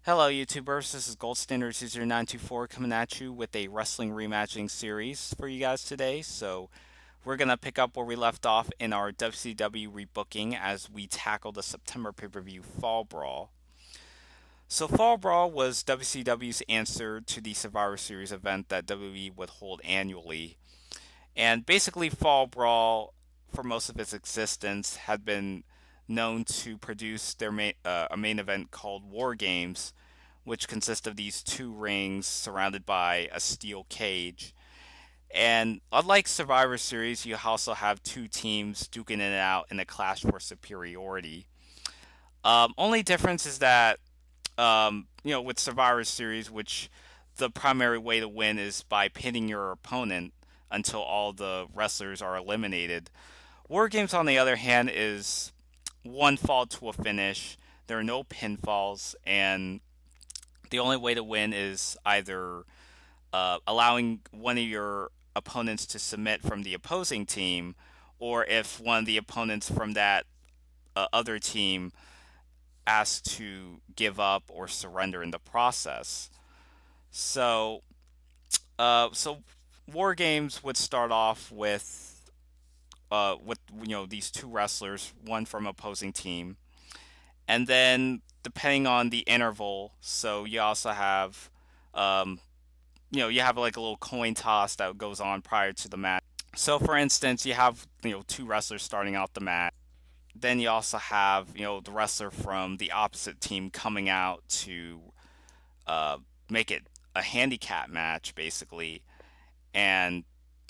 Hello, YouTubers. This is Gold Standard User 924 coming at you with a Wrestling Reimagining series for you guys today. So, we're going to pick up where we left off in our WCW rebooking as we tackle the September PPV Fall Brawl. So, Fall Brawl was WCW's answer to the Survivor Series event that WWE would hold annually. And basically, Fall Brawl, for most of its existence, had been known to produce a main event called War Games, which consists of these two rings surrounded by a steel cage. And unlike Survivor Series, you also have two teams duking it out in a clash for superiority. Only difference is that, with Survivor Series, which the primary way to win is by pinning your opponent until all the wrestlers are eliminated. War Games, on the other hand, is one fall to a finish. There are no pinfalls, and the only way to win is either allowing one of your opponents to submit from the opposing team, or if one of the opponents from that other team asks to give up or surrender in the process. So, so War Games would start off with these two wrestlers, one from opposing team, and then depending on the interval, so you also have you have like a little coin toss that goes on prior to the match. So for instance, you have two wrestlers starting out the match. Then you also have the wrestler from the opposite team coming out to uh, make it a handicap match basically, and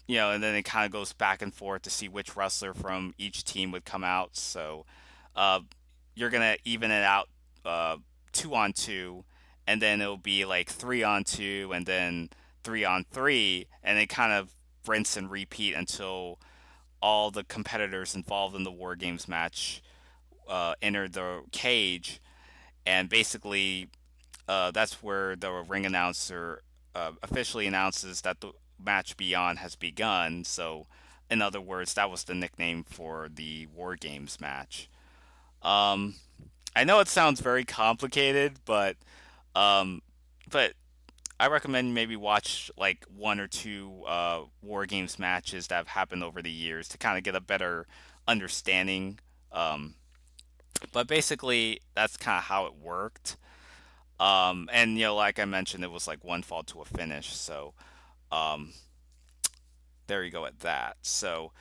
and then it kind of goes back and forth to see which wrestler from each team would come out. So uh, you're gonna even it out, 2 on 2, and then it'll be like 3 on 2, and then 3 on 3, and it kind of rinse and repeat until all the competitors involved in the War Games match enter the cage, and basically that's where the ring announcer officially announces that the match beyond has begun. So, in other words, that was the nickname for the War Games match. Um, I know it sounds very complicated, um, but I recommend maybe watch like one or two War Games matches that have happened over the years to kind of get a better understanding. Um, but basically, that's kind of how it worked. And like I mentioned, it was like one fall to a finish. So um, there you go at that. So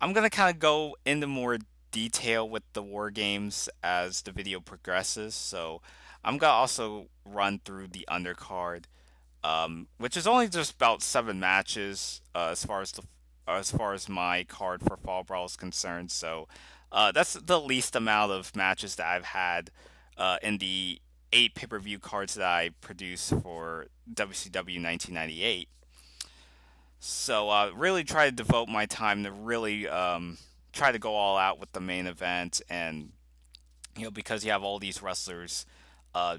I'm gonna kind of go into more detail with the war games as the video progresses. So I'm gonna also run through the undercard, which is only just about 7 matches as far as my card for Fall Brawl is concerned. So that's the least amount of matches that I've had in the 8 pay-per-view cards that I produced for WCW 1998. So really try to devote my time to really try to go all out with the main event, and because you have all these wrestlers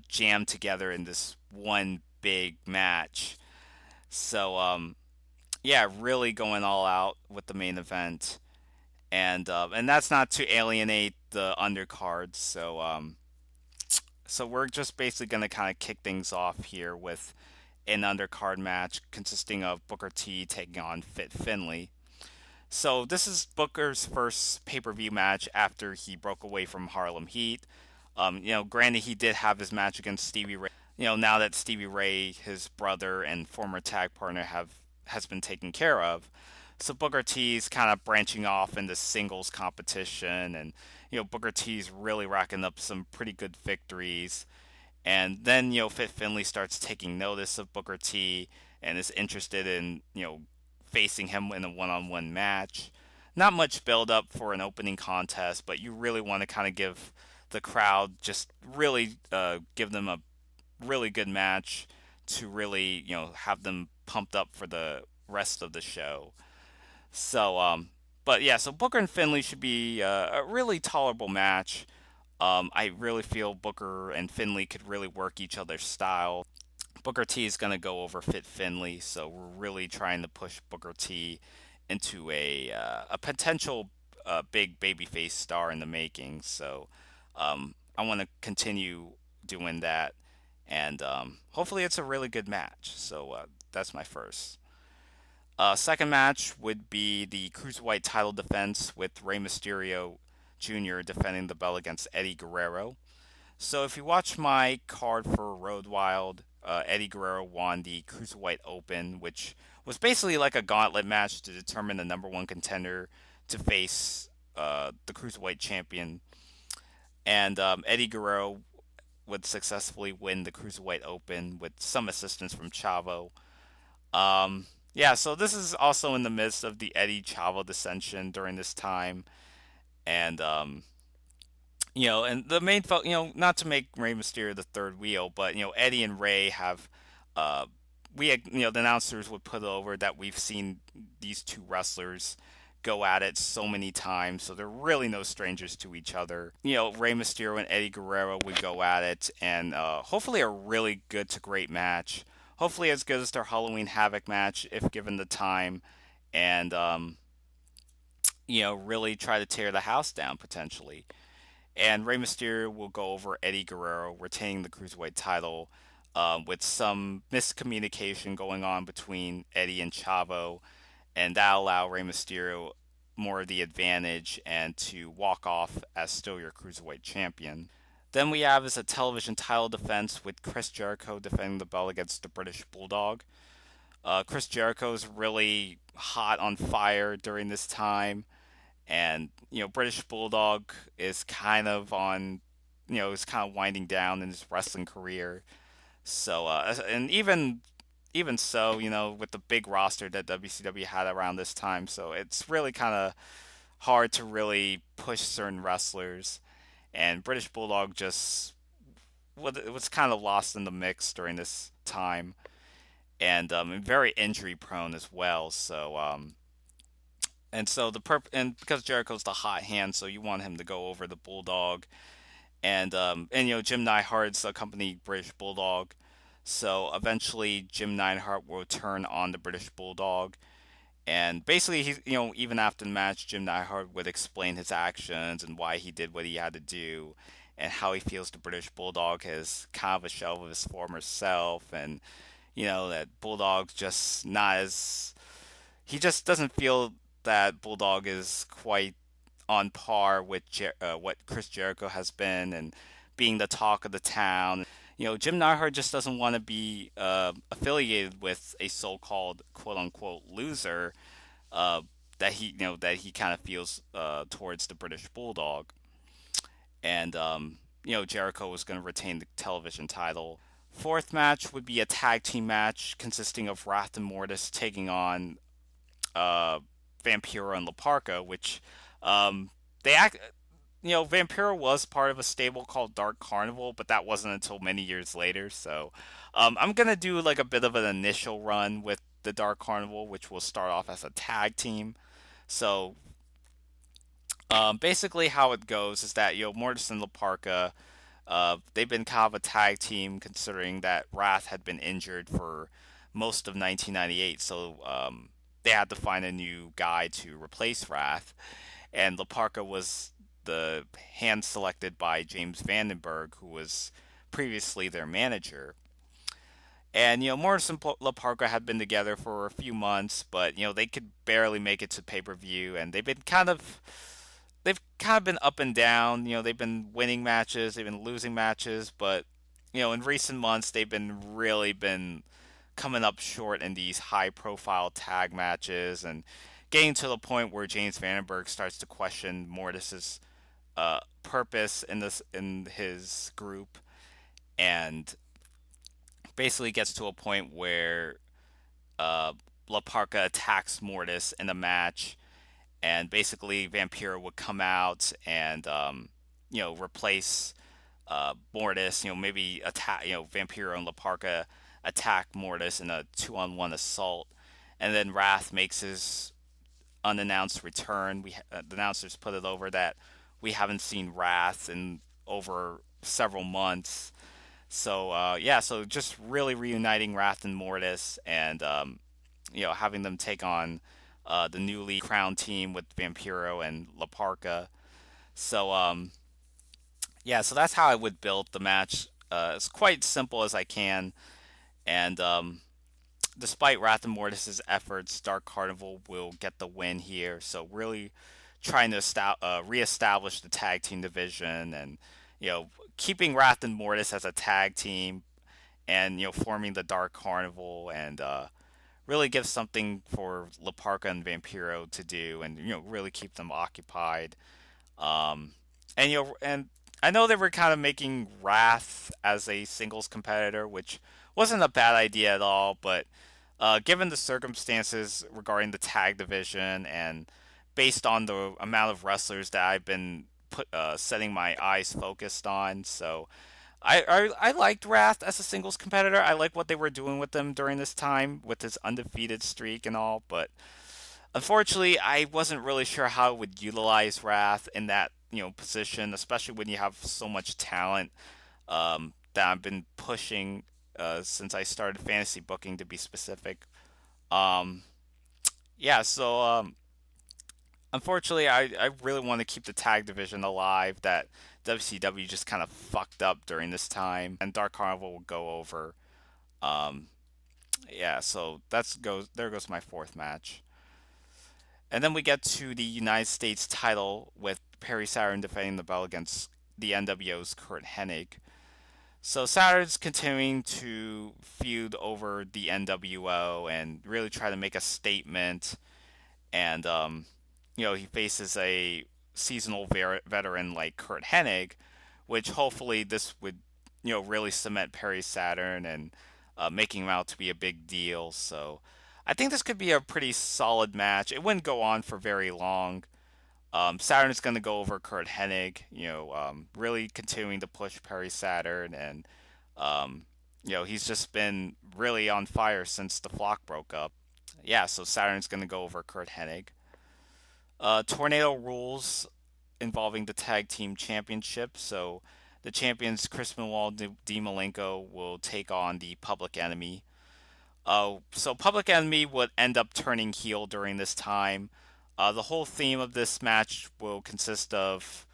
jammed together in this one big match. So yeah, really going all out with the main event, and that's not to alienate the undercard. So we're just basically gonna kind of kick things off here with an undercard match consisting of Booker T taking on Fit Finlay. So this is Booker's first pay-per-view match after he broke away from Harlem Heat. Granted he did have his match against Stevie Ray. Now that Stevie Ray, his brother and former tag partner, has been taken care of, so Booker T's kind of branching off into singles competition, and Booker T's really racking up some pretty good victories. And then, Fit Finlay starts taking notice of Booker T and is interested in, facing him in a one-on-one match. Not much build up for an opening contest, but you really want to kind of give the crowd, just really give them a really good match to really, have them pumped up for the rest of the show. So, but yeah, so Booker and Finlay should be a really tolerable match. I really feel Booker and Finlay could really work each other's style. Booker T is going to go over Fit Finlay, so we're really trying to push Booker T into a potential big babyface star in the making. So I want to continue doing that, and hopefully it's a really good match. So that's my first. Second match would be the Cruiserweight title defense with Rey Mysterio Jr. defending the belt against Eddie Guerrero. So if you watch my card for Road Wild, Eddie Guerrero won the Cruiserweight Open, which was basically like a gauntlet match to determine the number one contender to face the Cruiserweight champion. And Eddie Guerrero would successfully win the Cruiserweight Open with some assistance from Chavo. Yeah, so this is also in the midst of the Eddie Chavo dissension during this time, and and the main, not to make Rey Mysterio the third wheel, but Eddie and Rey have, the announcers would put over that we've seen these two wrestlers go at it so many times, so they're really no strangers to each other. Rey Mysterio and Eddie Guerrero would go at it, and hopefully a really good to great match. Hopefully as good as their Halloween Havoc match if given the time, and really try to tear the house down potentially. And Rey Mysterio will go over Eddie Guerrero retaining the Cruiserweight title, with some miscommunication going on between Eddie and Chavo, and that'll allow Rey Mysterio more of the advantage and to walk off as still your Cruiserweight champion. Then we have is a television title defense with Chris Jericho defending the belt against the British Bulldog. Chris Jericho's really hot on fire during this time, and British Bulldog is kind of on, is kind of winding down in his wrestling career. So and even so, with the big roster that WCW had around this time, so it's really kind of hard to really push certain wrestlers. And British Bulldog just was kind of lost in the mix during this time, and very injury prone as well. So and so and because Jericho's the hot hand, so you want him to go over the Bulldog, and Jim Neidhart's accompanied British Bulldog. So eventually Jim Neidhart will turn on the British Bulldog, and basically he even after the match, Jim Neidhart would explain his actions and why he did what he had to do, and how he feels the British Bulldog is kind of a shell of his former self, and that Bulldog's just not as, he just doesn't feel that Bulldog is quite on par with what Chris Jericho has been and being the talk of the town. Jim Neidhart just doesn't want to be affiliated with a so-called quote unquote loser, uh, that he kind of feels towards the British Bulldog. And Jericho was going to retain the television title. Fourth match would be a tag team match consisting of Wrath and Mortis taking on uh, Vampiro and La Parka, which they act. Vampiro was part of a stable called Dark Carnival, but that wasn't until many years later. So I'm gonna do like a bit of an initial run with the Dark Carnival, which will start off as a tag team. So basically, how it goes is that Mortis and La Parka, they've been kind of a tag team considering that Wrath had been injured for most of 1998. So they had to find a new guy to replace Wrath, and La Parka was the hand selected by James Vandenberg, who was previously their manager. And Morris and La Parka had been together for a few months, but they could barely make it to pay per view, and they've kind of been up and down. They've been winning matches, they've been losing matches, but in recent months they've been coming up short in these high profile tag matches, and getting to the point where James Vandenberg starts to question Mortis's purpose in his group, and basically gets to a point where La Parka attacks Mortis in the match, and basically Vampiro would come out and replace Mortis. Maybe attack. Vampiro and La Parka attack Mortis in a 2-on-1 assault, and then Wrath makes his unannounced return. The announcers put it over that we haven't seen Wrath in over several months. So yeah, so just really reuniting Wrath and Mortis, and having them take on the newly crowned team with Vampiro and La Parka. So yeah, so that's how I would build the match. as quite simple as I can. And despite Wrath and Mortis's efforts, Dark Carnival will get the win here. So really trying to reestablish the tag team division, and keeping Wrath and Mortis as a tag team, and forming the Dark Carnival, and really give something for La Parka and Vampiro to do, and really keep them occupied. Um, and I know they were kind of making Wrath as a singles competitor, which wasn't a bad idea at all. But given the circumstances regarding the tag division, and based on the amount of wrestlers that I've been setting my eyes focused on, so I liked Wrath as a singles competitor. I like what they were doing with them during this time with his undefeated streak and all, but unfortunately, I wasn't really sure how it would utilize Wrath in that position, especially when you have so much talent that I've been pushing since I started fantasy booking, to be specific. Um, yeah, so unfortunately, I really want to keep the tag division alive. That WCW just kind of fucked up during this time, and Dark Carnival will go over. Um, yeah, so there goes my fourth match. And then we get to the United States title with Perry Saturn defending the belt against the NWO's Kurt Hennig. So Saturn's continuing to feud over the NWO and really try to make a statement. And he faces a seasonal veteran like Kurt Hennig, which hopefully this would really cement Perry Saturn and making him out to be a big deal. So I think this could be a pretty solid match. It wouldn't go on for very long. Saturn is going to go over Kurt Hennig, really continuing to push Perry Saturn, and he's just been really on fire since the flock broke up. Yeah, so Saturn's going to go over Kurt Hennig. Tornado rules involving the tag team championship. So the champions Chris Benoit and Dean Malenko will take on the Public Enemy. So Public Enemy would end up turning heel during this time. The whole theme of this match will consist of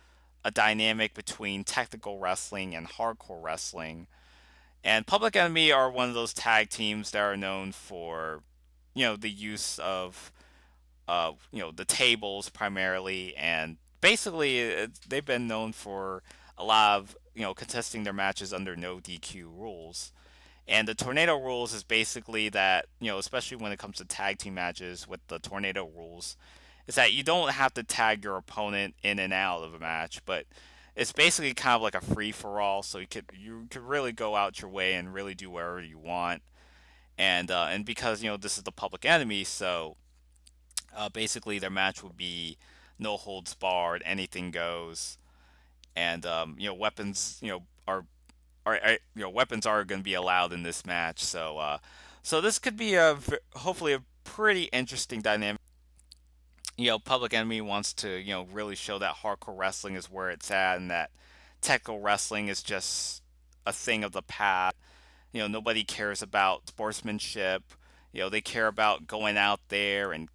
a dynamic between technical wrestling and hardcore wrestling. And Public Enemy are one of those tag teams that are known for, the use of, the tables primarily, and basically they've been known for a lot of, contesting their matches under no DQ rules. And the tornado rules is basically that, especially when it comes to tag team matches with the tornado rules, is that you don't have to tag your opponent in and out of a match, but it's basically kind of like a free for all. So you could really go out your way and really do whatever you want. And because this is the Public Enemy, so basically their match would be no holds barred, anything goes, and weapons weapons are going to be allowed in this match. So this could be hopefully a pretty interesting dynamic. Public Enemy wants to really show that hardcore wrestling is where it's at, and that technical wrestling is just a thing of the past. Nobody cares about sportsmanship. They care about going out there and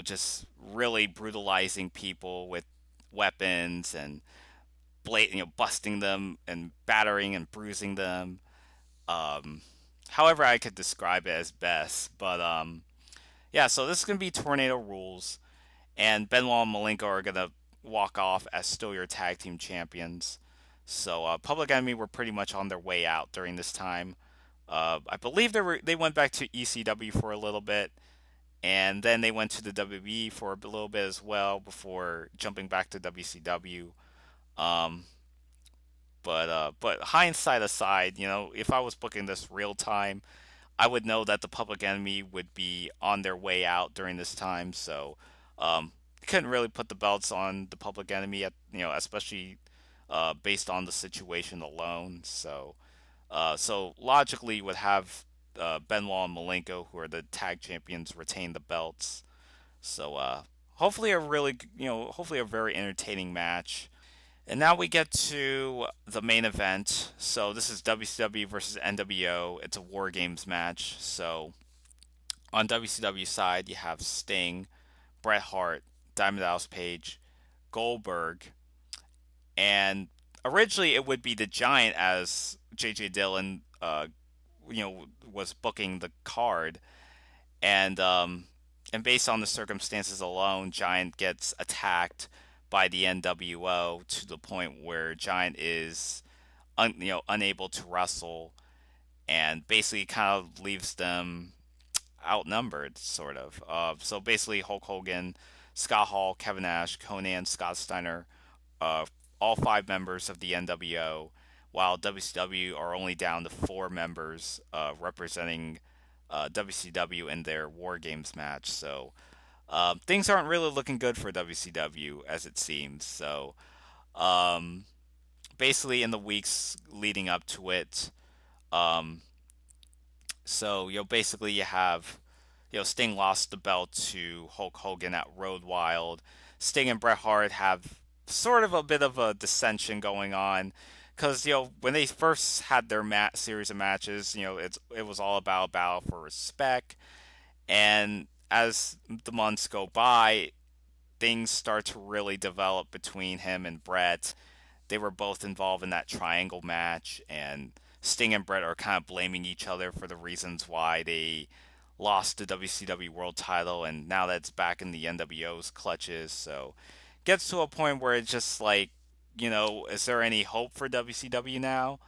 just really brutalizing people with weapons and busting them and battering and bruising them. Um, however, I could describe it as best. But yeah, so this is gonna be Tornado Rules, and Benoit and Malenko are gonna walk off as still your tag team champions. So Public Enemy were pretty much on their way out during this time. I believe they went back to ECW for a little bit, and then they went to the WWE for a little bit as well before jumping back to WCW. Um, but hindsight aside, if I was booking this real time, I would know that the Public Enemy would be on their way out during this time. So couldn't really put the belts on the Public Enemy at especially based on the situation alone. So logically, would have Benoit and Malenko, who are the tag champions, retain the belts. So hopefully hopefully a very entertaining match. And now we get to the main event. So this is WCW versus NWO. It's a War Games match. So on WCW side, you have Sting, Bret Hart, Diamond Dallas Page, Goldberg, and originally it would be the Giant as J.J. Dillon, was booking the card, and based on the circumstances alone, Giant gets attacked by the NWO to the point where Giant is unable to wrestle, and basically kind of leaves them outnumbered, sort of. So basically, Hulk Hogan, Scott Hall, Kevin Nash, Conan, Scott Steiner, uh, all five members of the NWO, while WCW are only down to four members representing WCW in their War Games match. So things aren't really looking good for WCW as it seems. So um, basically, in the weeks leading up to it, um, basically you have, Sting lost the belt to Hulk Hogan at Road Wild. Sting and Bret Hart have sort of a bit of a dissension going on, because when they first had their series of matches, it was all about battle for respect, and as the months go by, things start to really develop between him and Bret. They were both involved in that triangle match, and Sting and Bret are kind of blaming each other for the reasons why they lost the WCW World Title, and now that's back in the NWO's clutches. So, gets to a point where it's just like, is there any hope for WCW now?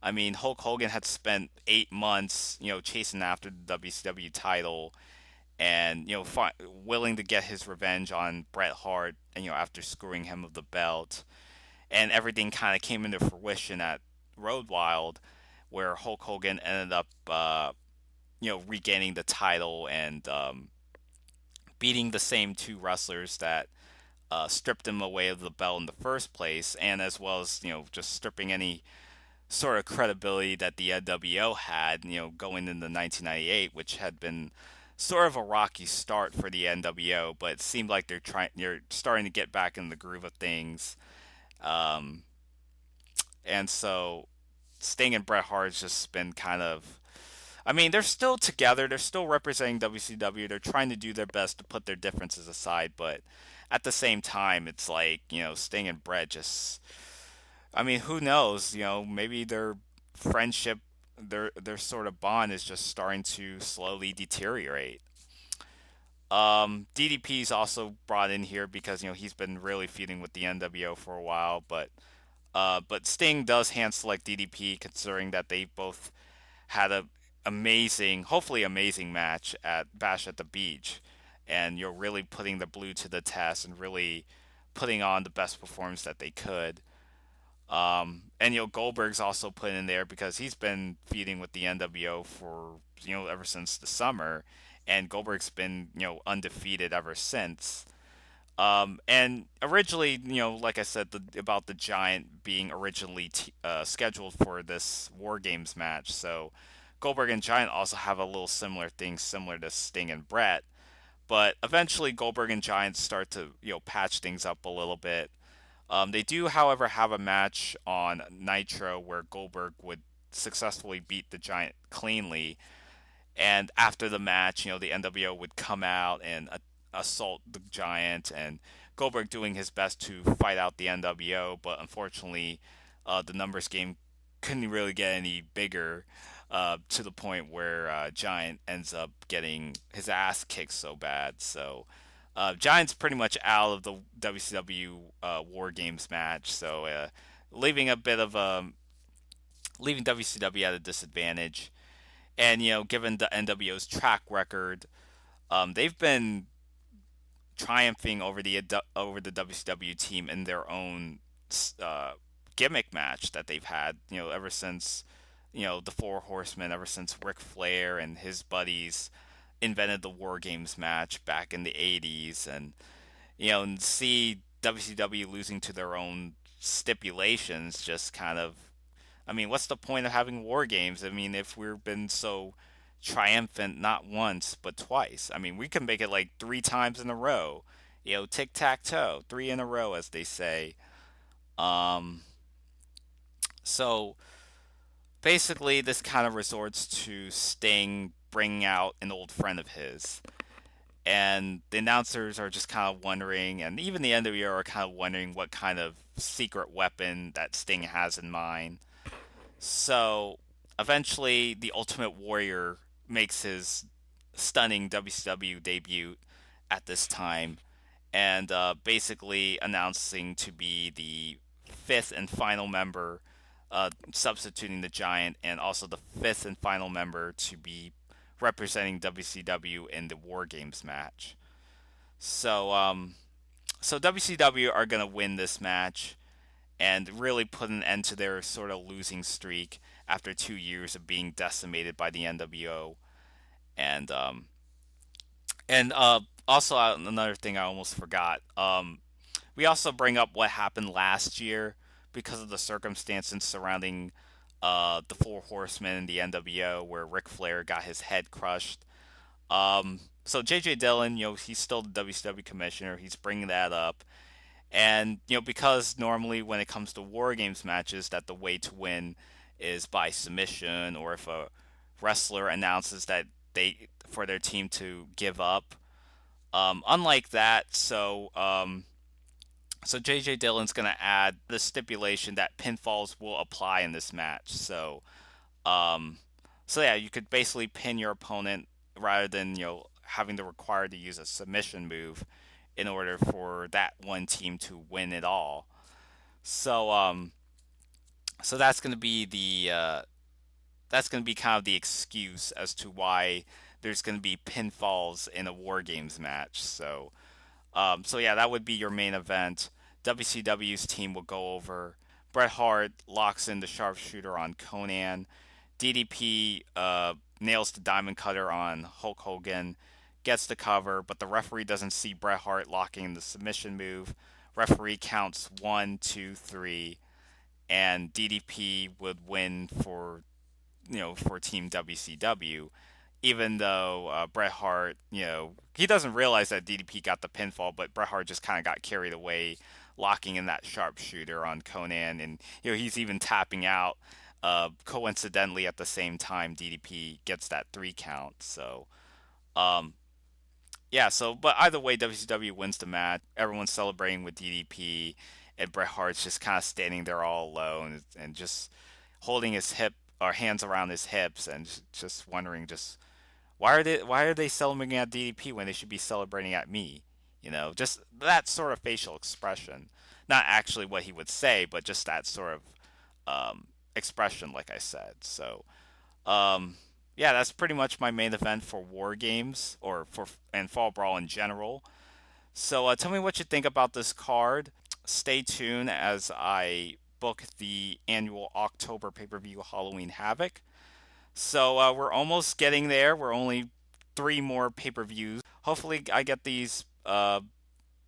I mean, Hulk Hogan had spent 8 months, chasing after the WCW title, and willing to get his revenge on Bret Hart, and after screwing him of the belt, and everything kind of came into fruition at Road Wild, where Hulk Hogan ended up, regaining the title, and beating the same two wrestlers that stripped him away of the belt in the first place, and as well as just stripping any sort of credibility that the NWO had, going into 1998, which had been sort of a rocky start for the NWO, but it seemed like they're starting to get back in the groove of things. Um, and so Sting and Bret Hart's just been kind of. I mean, they're still together. They're still representing WCW. They're trying to do their best to put their differences aside, but at the same time, it's like Sting and Bret just. I mean, who knows? Maybe their friendship, their sort of bond is just starting to slowly deteriorate. DDP's also brought in here because he's been really feuding with the NWO for a while, but Sting does hand select DDP, considering that they both had a amazing, hopefully amazing match at Bash at the Beach, and you're really putting the Blue to the test and really putting on the best performance that they could. And Goldberg's also put in there because he's been feuding with the NWO for ever since the summer, and Goldberg's been undefeated ever since. And originally, like I said, about the Giant being originally scheduled for this War Games match. So Goldberg and Giant also have a little similar thing, similar to Sting and Bret. But eventually, Goldberg and Giant start to patch things up a little bit. They do, however, have a match on Nitro where Goldberg would successfully beat the Giant cleanly, and after the match, the NWO would come out and assault the Giant, and Goldberg doing his best to fight out the NWO, but unfortunately, the numbers game couldn't really get any bigger, to the point where Giant ends up getting his ass kicked so bad. So Giant's pretty much out of the WCW War Games match, so leaving a bit of leaving WCW at a disadvantage. And given the NWO's track record, they've been triumphing over the WCW team in their own uh, gimmick match that they've had. Ever since the Four Horsemen, ever since Ric Flair and his buddies invented the War Games match back in the '80s, and and see WCW losing to their own stipulations just kind of. I mean, what's the point of having War Games? I mean, if we've been so triumphant not once but twice. I mean, we can make it like 3 times in a row. Tic tac toe, 3 in a row, as they say. Um, so basically, this kind of resorts to Sting bringing out an old friend of his. And the announcers are just kind of wondering, and even the NWO are kind of wondering what kind of secret weapon that Sting has in mind. So eventually, the Ultimate Warrior makes his stunning WCW debut at this time, and basically announcing to be the fifth and final member, substituting the Giant, and also the fifth and final member to be representing WCW in the War Games match. So, so WCW are gonna win this match and really put an end to their sort of losing streak after 2 years of being decimated by the NWO. And also another thing I almost forgot. We also bring up what happened last year because of the circumstances surrounding the Four Horsemen and the NWO, where Ric Flair got his head crushed. So JJ Dillon, he's still the WCW commissioner. He's bringing that up, and because normally when it comes to War Games matches, that the way to win is by submission, or if a wrestler announces that they for their team to give up. Unlike that, so JJ Dillon's gonna add the stipulation that pinfalls will apply in this match. Um, so yeah, you could basically pin your opponent rather than having to require to use a submission move in order for that one team to win it all. So so that's gonna be kind of the excuse as to why there's gonna be pinfalls in a War Games match. So yeah, that would be your main event. WCW's team will go over. Bret Hart locks in the sharpshooter on Conan. DDP nails the diamond cutter on Hulk Hogan, gets the cover, but the referee doesn't see Bret Hart locking in the submission move. Referee counts 1, 2, 3, and DDP would win for Team WCW, even though Bret Hart, he doesn't realize that DDP got the pinfall, but Bret Hart just kind of got carried away, locking in that sharpshooter on Conan, and he's even tapping out. Coincidentally, at the same time, DDP gets that 3 count. Um, yeah. But either way, WCW wins the match. Everyone's celebrating with DDP, and Bret Hart's just kind of standing there all alone and just holding his hip or hands around his hips and just wondering just why are they celebrating at DDP when they should be celebrating at me? Just that sort of facial expression. Not actually what he would say, but just that sort of expression, like I said. Um, yeah, that's pretty much my main event for War Games and Fall Brawl in general. So tell me what you think about this card. Stay tuned as I book the annual October pay-per-view Halloween Havoc. So we're almost getting there. We're only 3 more pay-per-views. Hopefully, I get these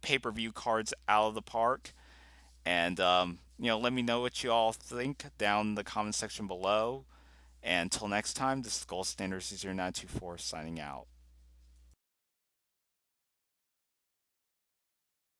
pay-per-view cards out of the park. And let me know what you all think down in the comment section below. And until next time, this is Gold Standard 0924 signing out.